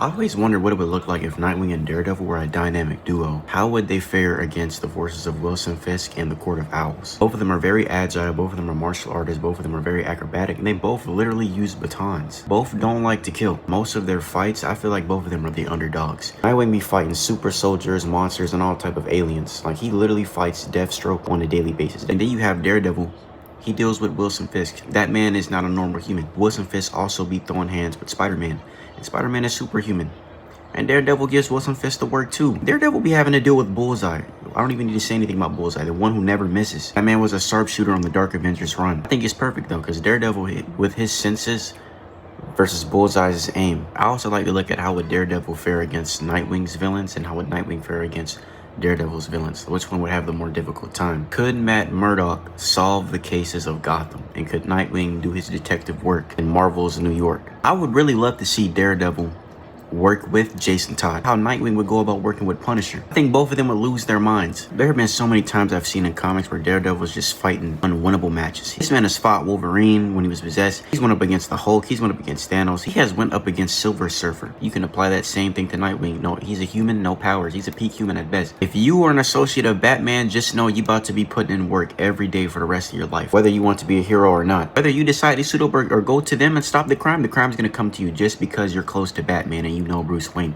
I always wondered what it would look like if Nightwing and Daredevil were a dynamic duo. How would they fare against the forces of Wilson Fisk and the Court of Owls? Both of them are very agile, both of them are martial artists, both of them are very acrobatic, and they both literally use batons. Both don't like to kill. Most of their fights, I feel like both of them are the underdogs. Nightwing be fighting super soldiers, monsters, and all type of aliens. Like, he literally fights Deathstroke on a daily basis. And then you have Daredevil. He deals with Wilson Fisk. That man is not a normal human. Wilson Fisk also be throwing hands with Spider-Man. And Spider-Man is superhuman. And Daredevil gives Wilson Fisk the work too. Daredevil be having to deal with Bullseye. I don't even need to say anything about Bullseye, the one who never misses. That man was a sharpshooter on the Dark Avengers run. I think it's perfect though, because Daredevil, with his senses versus Bullseye's aim. I also like to look at how would Daredevil fare against Nightwing's villains and how would Nightwing fare against Daredevil's villains. Which one would have the more difficult time? Could Matt Murdock solve the cases of Gotham? And could Nightwing do his detective work in Marvel's New York? I would really love to see Daredevil work with Jason Todd. How Nightwing would go about working with Punisher. I think both of them would lose their minds. There have been so many times I've seen in comics where Daredevil was just fighting unwinnable matches. This man has fought Wolverine when he was possessed. He's went up against the Hulk. He's went up against Thanos. He has went up against Silver Surfer. You can apply that same thing to Nightwing. No, he's a human, no powers. He's a peak human at best. If you are an associate of Batman, just know you about to be putting in work every day for the rest of your life. Whether you want to be a hero or not. Whether you decide to suit up or go to them and stop the crime's going to come to you just because you're close to Batman and you know Bruce Wayne.